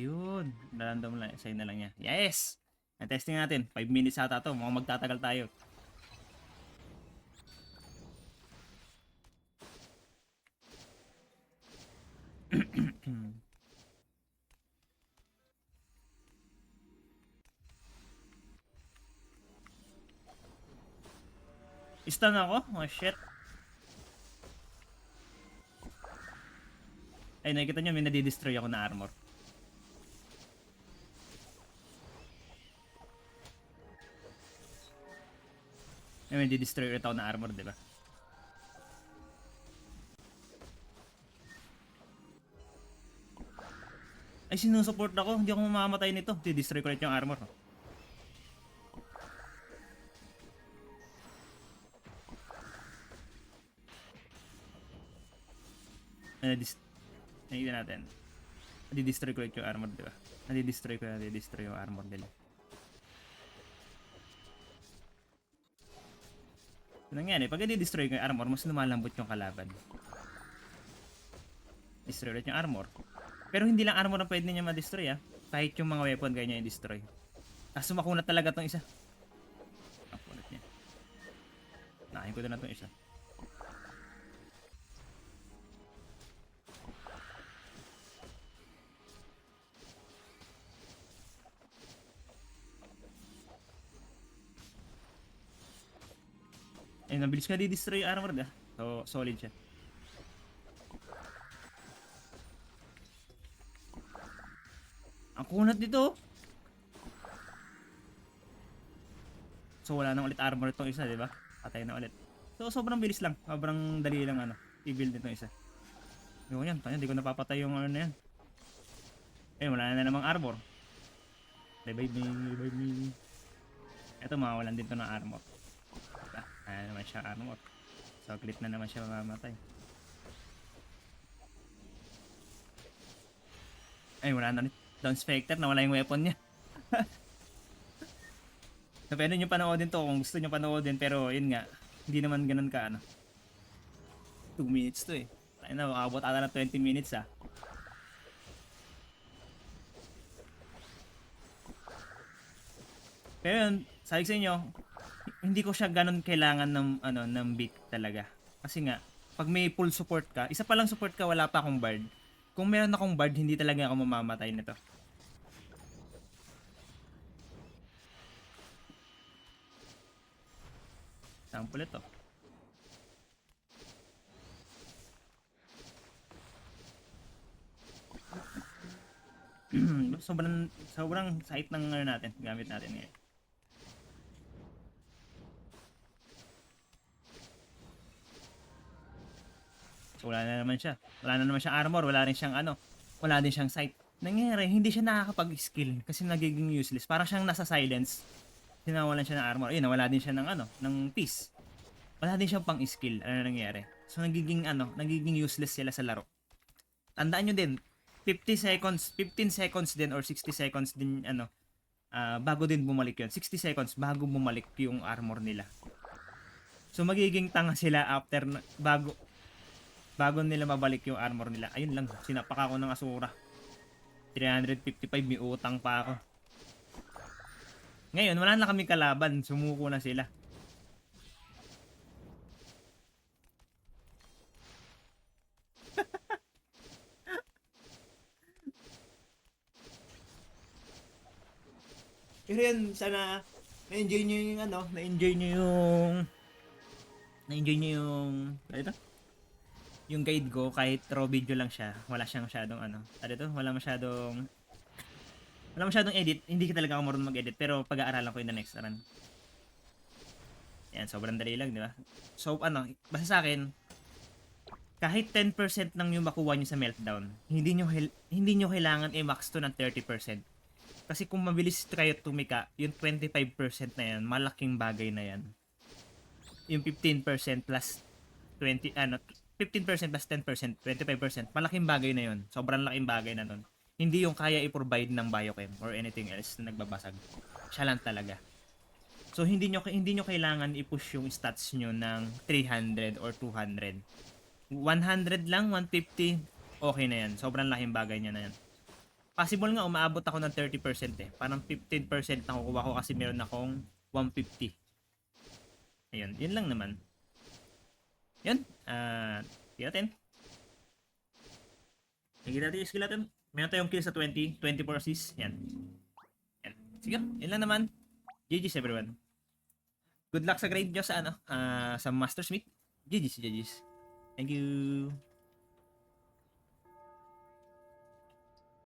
Ayun. Random lang. Sign na lang niya. Yes! Na-testing natin. 5 minutes ata to. Mukhang magtatagal tayo. Stun ako? Oh shit. Ay, nakikita nyo, may nadi-destroy ako na armor. Ay, may nadi-destroy ulit ako na armor, diba? Ay, sinusupport ako. Hindi ako mamamatay nito. Di-destroy ko ulit yung armor. Ay, nakikita natin. Nadi-destroy ko ulit yung armor, diba? Nadi-destroy yung armor nila. Ano nangyari? Pag nadi-destroy ko yung armor, mas lumalambot yung kalaban. Destroy ulit yung armor. Pero hindi lang armor ang pwede niya ma-destroy, ah. Kahit yung mga weapon kaya niya i-destroy. Tapos makunat talaga tong isa. Makunat niya. Nakain ko na tong isa. Eh, nabilis ka di-destroy yung armor, ah. So, solid siya. Ang kunat dito. So wala nang ulit armor itong isa, di ba? Patay na ulit. So sobrang bilis lang. Sobrang dali lang ano, i-build nitong isa. Yung yan, tayo, hindi ko napapatay yung ano na yan. Eh, wala na namang armor. Revive me, revive me. Ito, mawawalan din to ng armor. Diba? Ayan naman siya armor. So, crit na naman siya mamamatay. Ay, wala na ulit. Down Spectre, nawala yung weapon niya. So, pwede nyo panoodin to kung gusto nyo panoodin. Pero, yun nga, hindi naman ganun ka, ano. 2 minutes to eh. Ay na, makabot ata na 20 minutes ah. Pero yun, sabi sa inyo, hindi ko siya ganun kailangan ng, ano, ng beat talaga. Kasi nga, pag may full support ka, isa pa lang support ka, wala pa akong bard. Kung meron akong bard, hindi talaga ako mamamatay nito. Sample ito. sobrang site ng ano natin, gamit natin ngayon. So, wala na naman siya. Wala na naman siyang armor, wala rin siyang ano, wala din siyang sight. Nangyari, hindi siya nakakapag-skill kasi nagiging useless. Para siyang nasa silence. Sinawalan siya ng armor. Ayun, nawala din siya ng ano, ng peace. Wala din siyang pang-skill. Ano nangyari? So nagiging ano, nagiging useless sila sa laro. Tandaan nyo din, 50 seconds, 15 seconds din or 60 seconds din ano, bago din bumalik yun. 60 seconds bago bumalik yung armor nila. So magiging tanga sila after bago nila mabalik yung armor nila. Ayun lang, sinapak ako ng Asura. 355, may utang pa ako. Ngayon, wala na kami kalaban. Sumuko na sila. Pero yan, sana na-enjoy nyo yung ano, na-enjoy nyo ano ito? Yung guide ko, kahit raw video lang siya, wala siyang masyadong ano, wala masyadong edit, hindi ka talaga ako marunong mag-edit, pero pag-aaralan ko in the next run. Yan, sobrang dali lang, di ba? So, ano, basta sa akin, kahit 10% ng yung makuha nyo sa meltdown, hindi nyo kailangan i-max to ng 30%. Kasi kung mabilis kayo tumika, yung 25% na yan, malaking bagay na yan. Yung 15% plus 20, 15% plus 10%, 25%, malaking bagay na yun. Sobrang laking bagay na nun. Hindi yung kaya i-provide ng biochem or anything else na nagbabasag. Siya lang talaga. So hindi nyo kailangan i-push yung stats nyo ng 300 or 200. 100 lang, 150, okay na yan. Sobrang laking bagay niya na yan. Possible nga umaabot ako ng 30% eh. Parang 15% na kukuha ko kasi meron akong 150. Ayun, yun lang naman. Yun. Sige natin. Sige natin yung skill natin. Meron tayong kill sa 20, 24 assists. Yan. Yan. Sige, yun lang naman. GG's everyone. Good luck sa grade nyo sa sa Master Smith. GG's, GG's. Thank you.